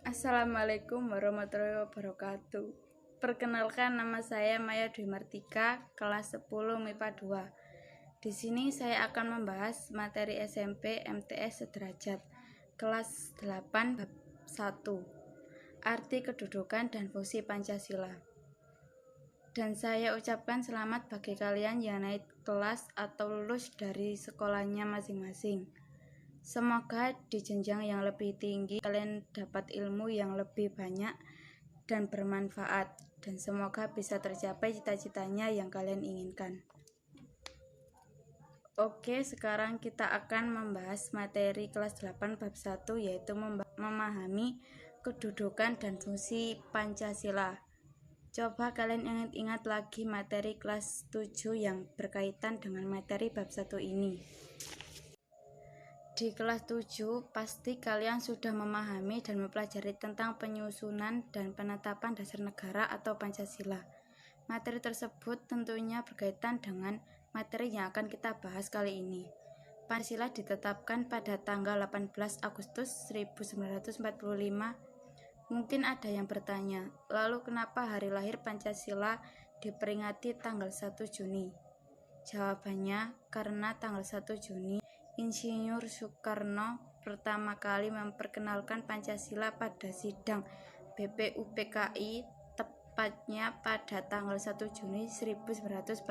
Assalamualaikum warahmatullahi wabarakatuh. Perkenalkan, nama saya Maya Dwi Martika, kelas 10 MIPA 2. Di sini saya akan membahas materi SMP MTS sederajat kelas 8 bab 1. Arti kedudukan dan fungsi Pancasila. Dan saya ucapkan selamat bagi kalian yang naik kelas atau lulus dari sekolahnya masing-masing. Semoga di jenjang yang lebih tinggi kalian dapat ilmu yang lebih banyak dan bermanfaat, dan semoga bisa tercapai cita-citanya yang kalian inginkan. Oke, sekarang kita akan membahas materi kelas 8 bab 1, yaitu memahami kedudukan dan fungsi Pancasila. Coba kalian ingat-ingat lagi materi kelas 7 yang berkaitan dengan materi bab 1 ini. Di kelas 7, pasti kalian sudah memahami dan mempelajari tentang penyusunan dan penetapan dasar negara atau Pancasila. Materi tersebut tentunya berkaitan dengan materi yang akan kita bahas kali ini. Pancasila ditetapkan pada tanggal 18 Agustus 1945. Mungkin ada yang bertanya, lalu kenapa hari lahir Pancasila diperingati tanggal 1 Juni? Jawabannya, karena tanggal 1 Juni Insinyur Soekarno pertama kali memperkenalkan Pancasila pada sidang BPUPKI, tepatnya pada tanggal 1 Juni 1945.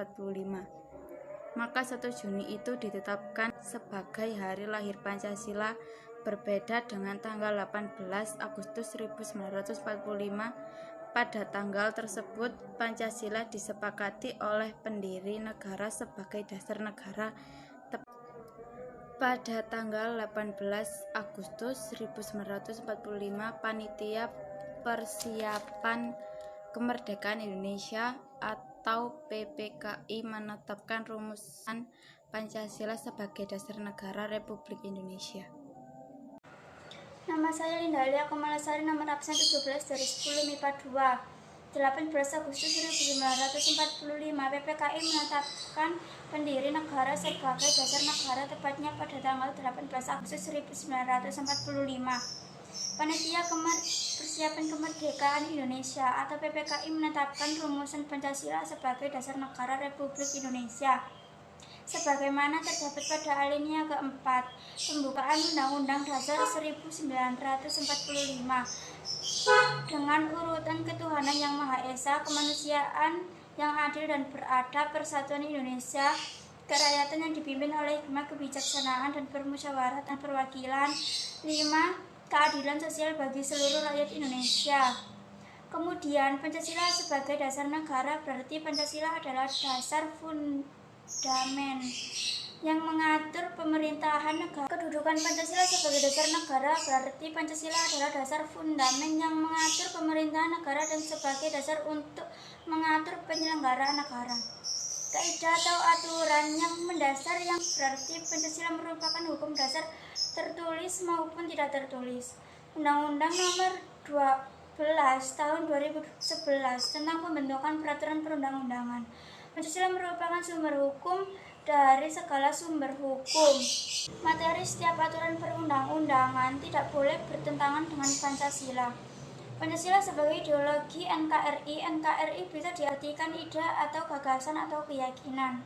Maka 1 Juni itu ditetapkan sebagai hari lahir Pancasila, berbeda dengan tanggal 18 Agustus 1945. Pada tanggal tersebut, Pancasila disepakati oleh pendiri negara sebagai dasar negara. Pada tanggal 18 Agustus 1945, Panitia Persiapan Kemerdekaan Indonesia atau PPKI menetapkan rumusan Pancasila sebagai dasar negara Republik Indonesia. Nama saya Linda Alia Komalasari, nomor absen 17 dari 10 MIPA 2. 18 Agustus 1945, PPKI menetapkan pendiri negara sebagai dasar negara, tepatnya pada tanggal 18 Agustus 1945. Panitia Persiapan Kemerdekaan Indonesia atau PPKI menetapkan rumusan Pancasila sebagai dasar negara Republik Indonesia, sebagaimana terdapat pada alinea keempat pembukaan Undang-Undang Dasar 1945 dengan urutan ketuhanan yang Maha Esa, kemanusiaan yang adil dan beradab, persatuan Indonesia, kerakyatan yang dipimpin oleh hikmah, kebijaksanaan dan permusyawaratan perwakilan. 5. Keadilan sosial bagi seluruh rakyat Indonesia. Kemudian Pancasila sebagai dasar negara berarti Pancasila adalah dasar fundamen yang mengatur pemerintahan negara. Kedudukan Pancasila sebagai dasar negara berarti Pancasila adalah dasar fundamen yang mengatur pemerintahan negara dan sebagai dasar untuk mengatur penyelenggaraan negara. Kaidah atau aturan yang mendasar yang berarti Pancasila merupakan hukum dasar tertulis maupun tidak tertulis. Undang-Undang Nomor 12 Tahun 2011 tentang pembentukan peraturan perundang-undangan. Pancasila merupakan sumber hukum dari segala sumber hukum. Materi setiap aturan perundang-undangan tidak boleh bertentangan dengan Pancasila. Pancasila sebagai ideologi NKRI bisa diartikan ide atau gagasan atau keyakinan.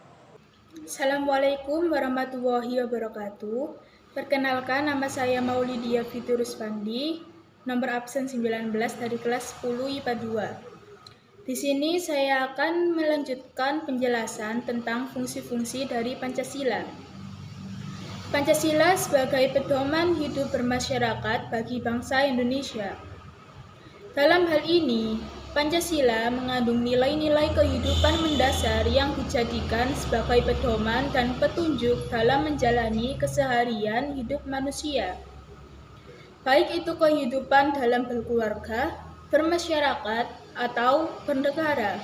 Assalamualaikum warahmatullahi wabarakatuh. Perkenalkan, nama saya Maulidia Fiturus Fandi, nomor absen 19 dari kelas 10 IPA 2. Di sini saya akan melanjutkan penjelasan tentang fungsi-fungsi dari Pancasila. Pancasila sebagai pedoman hidup bermasyarakat bagi bangsa Indonesia. Dalam hal ini, Pancasila mengandung nilai-nilai kehidupan mendasar yang dijadikan sebagai pedoman dan petunjuk dalam menjalani keseharian hidup manusia. Baik itu kehidupan dalam berkeluarga, bermasyarakat, atau bernegara.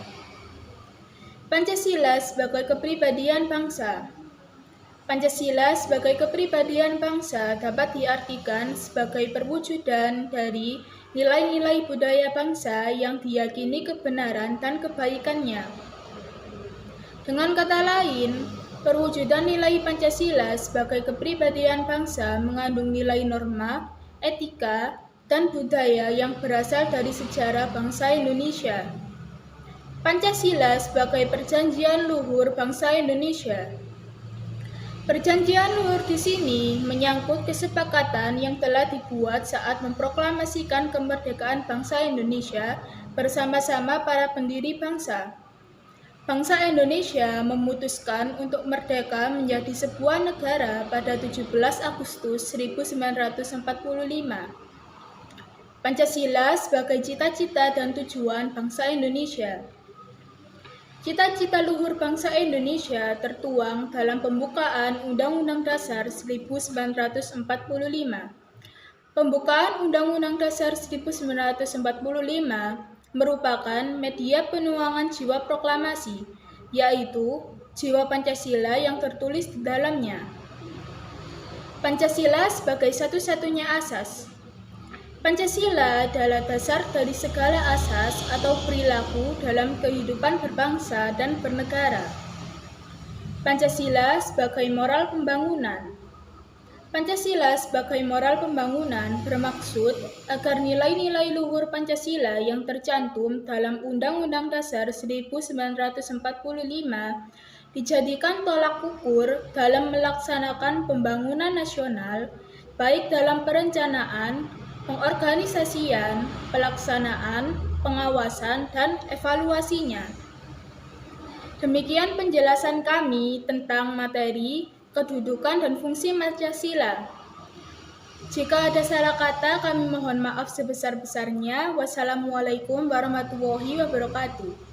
Pancasila sebagai kepribadian bangsa. Pancasila sebagai kepribadian bangsa dapat diartikan sebagai perwujudan dari nilai-nilai budaya bangsa yang diyakini kebenaran dan kebaikannya. Dengan kata lain, perwujudan nilai Pancasila sebagai kepribadian bangsa mengandung nilai norma, etika, dan budaya yang berasal dari sejarah bangsa Indonesia. Pancasila sebagai perjanjian luhur bangsa Indonesia. Perjanjian luhur di sini menyangkut kesepakatan yang telah dibuat saat memproklamasikan kemerdekaan bangsa Indonesia bersama-sama para pendiri bangsa. Bangsa Indonesia memutuskan untuk merdeka menjadi sebuah negara pada 17 Agustus 1945. Pancasila sebagai cita-cita dan tujuan bangsa Indonesia. Cita-cita luhur bangsa Indonesia tertuang dalam pembukaan Undang-Undang Dasar 1945. Pembukaan Undang-Undang Dasar 1945 merupakan media penuangan jiwa proklamasi, yaitu jiwa Pancasila yang tertulis di dalamnya. Pancasila sebagai satu-satunya asas. Pancasila adalah dasar dari segala asas atau perilaku dalam kehidupan berbangsa dan bernegara. Pancasila sebagai moral pembangunan. Pancasila sebagai moral pembangunan bermaksud agar nilai-nilai luhur Pancasila yang tercantum dalam Undang-Undang Dasar 1945 dijadikan tolak ukur dalam melaksanakan pembangunan nasional, baik dalam perencanaan, pengorganisasian, pelaksanaan, pengawasan, dan evaluasinya. Demikian penjelasan kami tentang materi, kedudukan, dan fungsi Pancasila. Jika ada salah kata, kami mohon maaf sebesar-besarnya. Wassalamualaikum warahmatullahi wabarakatuh.